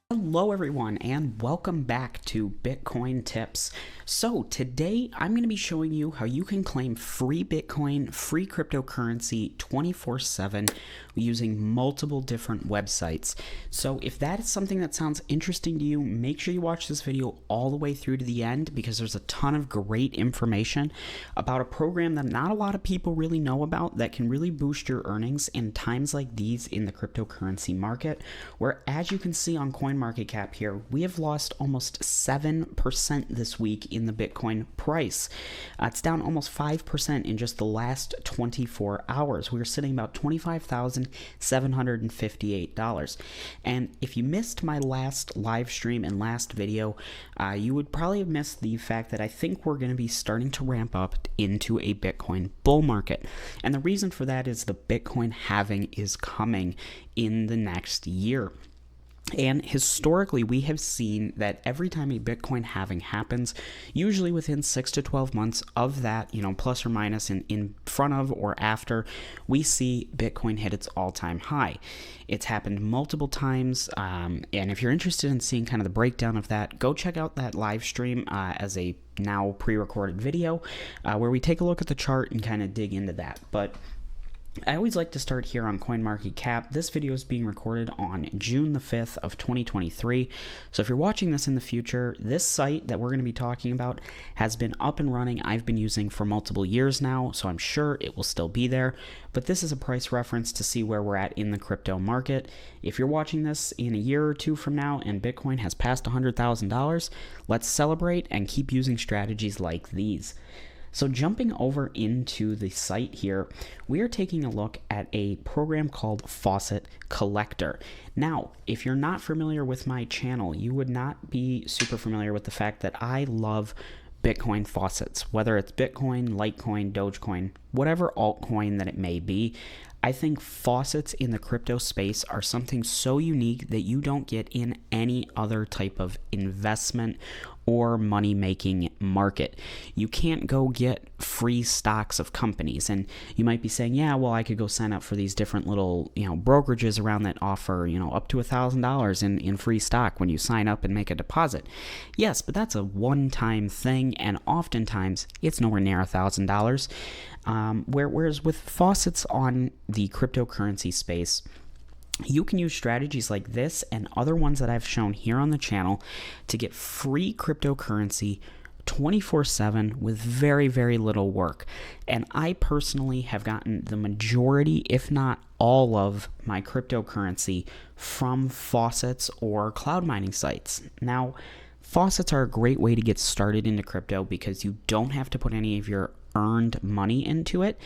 Hello everyone and welcome back to Bitcoin Tips. So today I'm going to be showing you how you can claim free Bitcoin, free cryptocurrency 24/7 using multiple different websites. So if that is something that sounds interesting to you, make sure you watch this video all the way through to the end because there's a ton of great information about a program that not a lot of people really know about that can really boost your earnings in times like these in the cryptocurrency market, where as you can see on CoinMarketCap here, we have lost almost 7% this week in the Bitcoin price. It's down almost 5% in just the last 24 hours. We were sitting about $25,758. And if you missed my last live stream and last video, you would probably have missed the fact that I think we're going to be starting to ramp up into a Bitcoin bull market. And the reason for that is the Bitcoin halving is coming in the next year. And historically, we have seen that every time a Bitcoin halving happens, usually within 6 to 12 months of that, plus or minus in front of or after, we see Bitcoin hit its all-time high. It's happened multiple times, and if you're interested in seeing kind of the breakdown of that, go check out that live stream as a now pre-recorded video where we take a look at the chart and kind of dig into that. But I always like to start here on CoinMarketCap. This video is being recorded on June the 5th of 2023. So if you're watching this in the future, this site that we're going to be talking about has been up and running. I've been using for multiple years now, so I'm sure it will still be there. But this is a price reference to see where we're at in the crypto market. If you're watching this in a year or two from now and Bitcoin has passed $100,000, let's celebrate and keep using strategies like these. So jumping over into the site here, we are taking a look at a program called Faucet Collector. Now, if you're not familiar with my channel, you would not be super familiar with the fact that I love Bitcoin faucets, whether it's Bitcoin, Litecoin, Dogecoin, whatever altcoin that it may be. I think faucets in the crypto space are something so unique that you don't get in any other type of investment or money-making market. You can't go get free stocks of companies, and you might be saying, yeah, well, I could go sign up for these different little, brokerages around that offer, up to $1,000 in free stock when you sign up and make a deposit. Yes, but that's a one-time thing, and oftentimes it's nowhere near $1,000. Whereas with faucets on the cryptocurrency space, you can use strategies like this and other ones that I've shown here on the channel to get free cryptocurrency 24/7 with very, very little work. And I personally have gotten the majority, if not all of my cryptocurrency from faucets or cloud mining sites. Now, faucets are a great way to get started into crypto because you don't have to put any of your earned money into it.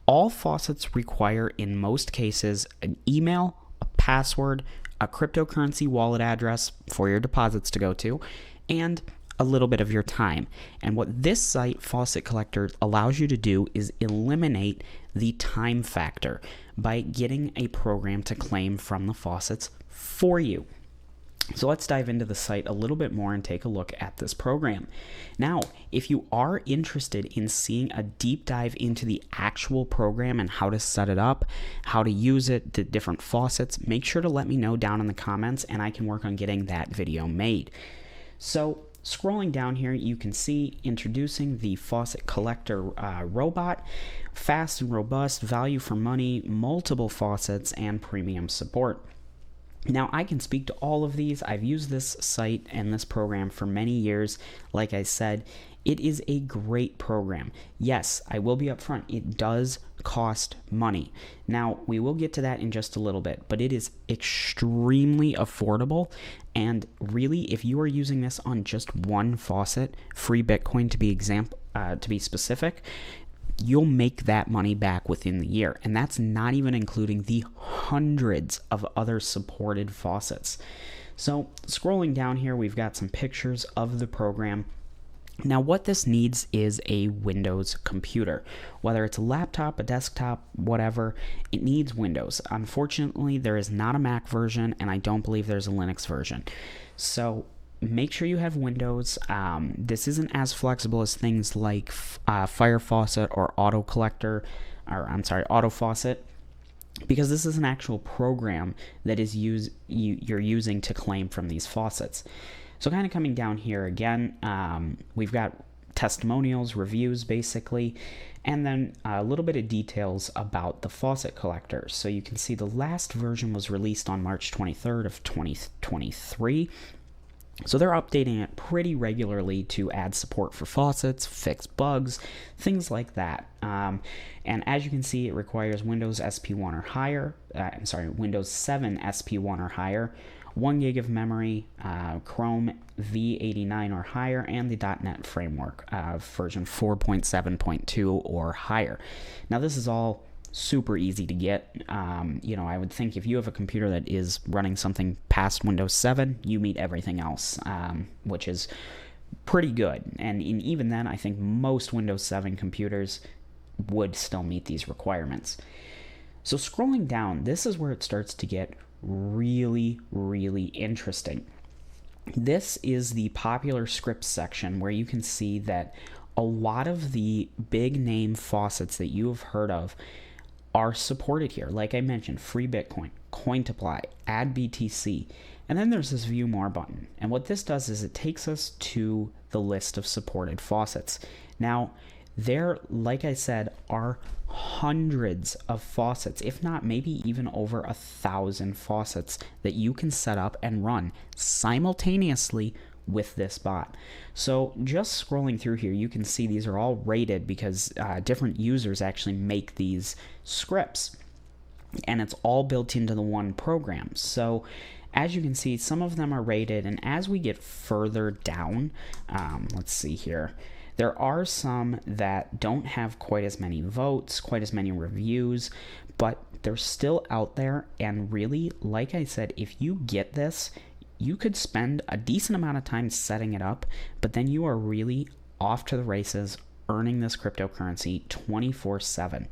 All faucets require, in most cases, an email, a password, a cryptocurrency wallet address for your deposits to go to, and a little bit of your time. And what this site, Faucet Collector, allows you to do is eliminate the time factor by getting a program to claim from the faucets for you. So let's dive into the site a little bit more and take a look at this program. Now, if you are interested in seeing a deep dive into the actual program and how to set it up, how to use it, the different faucets, make sure to let me know down in the comments and I can work on getting that video made. So scrolling down here, you can see introducing the Faucet Collector robot, fast and robust, value for money, multiple faucets, and premium support. Now, I can speak to all of these. I've used this site and this program for many years. Like I said, it is a great program. Yes, I will be upfront. It does cost money. Now, we will get to that in just a little bit, but it is extremely affordable. And really, if you are using this on just one faucet, free Bitcoin to be specific, you'll make that money back within the year. And that's not even including the hundreds of other supported faucets. So scrolling down here, we've got some pictures of the program. Now, what this needs is a Windows computer. Whether it's a laptop, a desktop, whatever, it needs Windows. Unfortunately, there is not a Mac version, and I don't believe there's a Linux version. So make sure you have Windows. This isn't as flexible as things like Fire Faucet or Auto Collector, or I'm sorry, Auto Faucet, because this is an actual program that is you're using to claim from these faucets. So kind of coming down here again, we've got testimonials, reviews basically, and then a little bit of details about the faucet collector. So you can see the last version was released on March 23rd of 2023. So they're updating it pretty regularly to add support for faucets, fix bugs, things like that. And as you can see, it requires Windows SP1 or higher. Windows 7 SP1 or higher, 1 gig of memory, Chrome V89 or higher, and the .NET framework version 4.7.2 or higher. Now this is all super easy to get. I would think if you have a computer that is running something past Windows 7, you meet everything else, which is pretty good. And even then, I think most Windows 7 computers would still meet these requirements. So scrolling down, this is where it starts to get really, really interesting. This is the popular scripts section where you can see that a lot of the big name faucets that you have heard of are supported here. Like I mentioned, free Bitcoin, coin to apply, add BTC, and then there's this view more button. And what this does is it takes us to the list of supported faucets. Now, there, like I said, are hundreds of faucets, if not maybe even over 1,000 faucets that you can set up and run simultaneously with this bot. So just scrolling through here, you can see these are all rated because different users actually make these scripts, and it's all built into the one program. So as you can see, some of them are rated, and as we get further down, let's see here, there are some that don't have quite as many votes, quite as many reviews, but they're still out there. And really, like I said, if you get this, you could spend a decent amount of time setting it up, but then you are really off to the races, earning this cryptocurrency 24/7.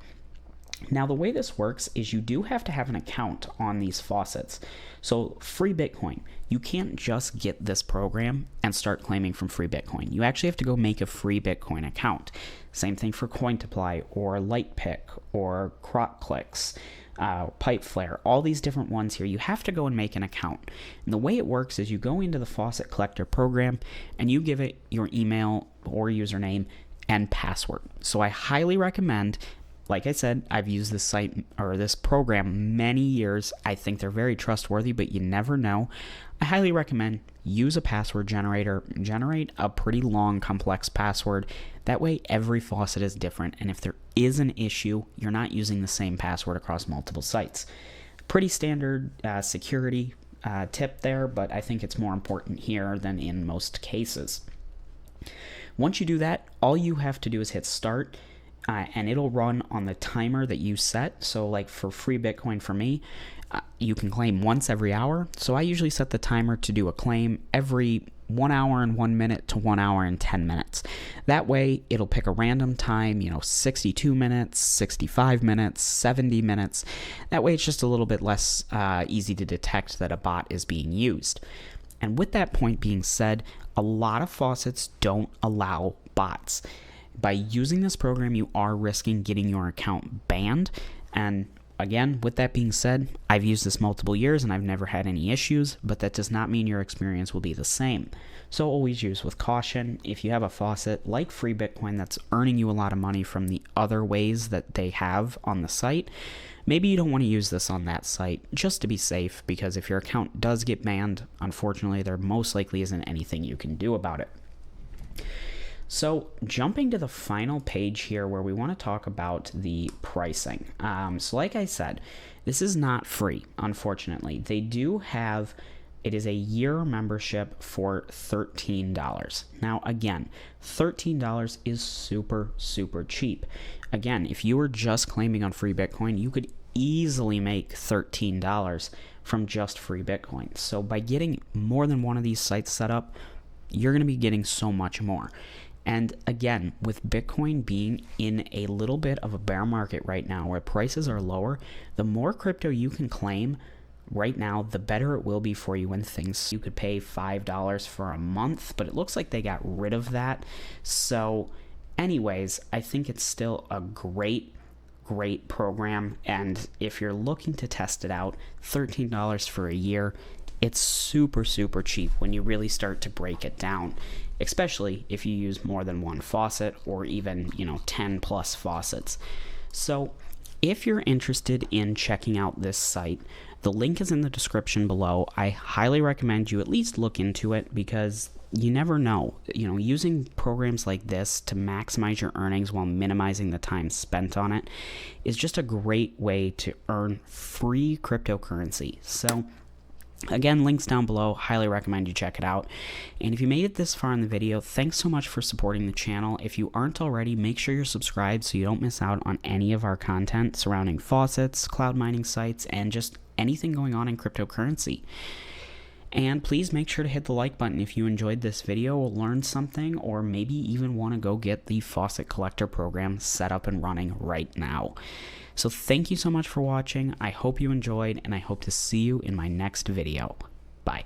Now, the way this works is you do have to have an account on these faucets. So free Bitcoin, you can't just get this program and start claiming from free Bitcoin. You actually have to go make a free Bitcoin account. Same thing for Cointoply or Lightpick or CrocClicks, Pipeflare, all these different ones here. You have to go and make an account. And the way it works is you go into the faucet collector program and you give it your email or username and password. So I highly recommend, like I said, I've used this site or this program many years. I think they're very trustworthy, but you never know. I highly recommend use a password generator, generate a pretty long, complex password. That way, every faucet is different, and if there is an issue, you're not using the same password across multiple sites. Pretty standard security tip there, but I think it's more important here than in most cases. Once you do that, all you have to do is hit start. And it'll run on the timer that you set. So like for free Bitcoin for me, you can claim once every hour. So I usually set the timer to do a claim every 1 hour and 1 minute to 1 hour and 10 minutes. That way it'll pick a random time, 62 minutes, 65 minutes, 70 minutes. That way it's just a little bit less easy to detect that a bot is being used. And with that point being said, a lot of faucets don't allow bots. By using this program, you are risking getting your account banned. And again, with that being said, I've used this multiple years and I've never had any issues, but that does not mean your experience will be the same. So always use with caution. If you have a faucet like free Bitcoin that's earning you a lot of money from the other ways that they have on the site, maybe you don't want to use this on that site just to be safe, because if your account does get banned, unfortunately, there most likely isn't anything you can do about it. So jumping to the final page here where we want to talk about the pricing. So like I said, this is not free, unfortunately. They do have, it is a year membership for $13. Now again, $13 is super, super cheap. Again, if you were just claiming on free Bitcoin, you could easily make $13 from just free Bitcoin. So by getting more than one of these sites set up, you're going to be getting so much more. And again, with Bitcoin being in a little bit of a bear market right now where prices are lower, the more crypto you can claim right now, the better it will be for you when things, you could pay $5 for a month, but it looks like they got rid of that. So anyways, I think it's still a great program, and if you're looking to test it out, $13 for a year, it's super cheap when you really start to break it down, especially if you use more than one faucet or even 10 plus faucets. So if you're interested in checking out this site, the link is in the description below. I highly recommend you at least look into it, because you never know. Using programs like this to maximize your earnings while minimizing the time spent on it is just a great way to earn free cryptocurrency. So again, links down below. Highly recommend you check it out. And if you made it this far in the video, thanks so much for supporting the channel. If you aren't already, make sure you're subscribed so you don't miss out on any of our content surrounding faucets, cloud mining sites, and just anything going on in cryptocurrency. And please make sure to hit the like button if you enjoyed this video or learned something, or maybe even want to go get the Faucet Collector program set up and running right now. So thank you so much for watching. I hope you enjoyed, and I hope to see you in my next video. Bye.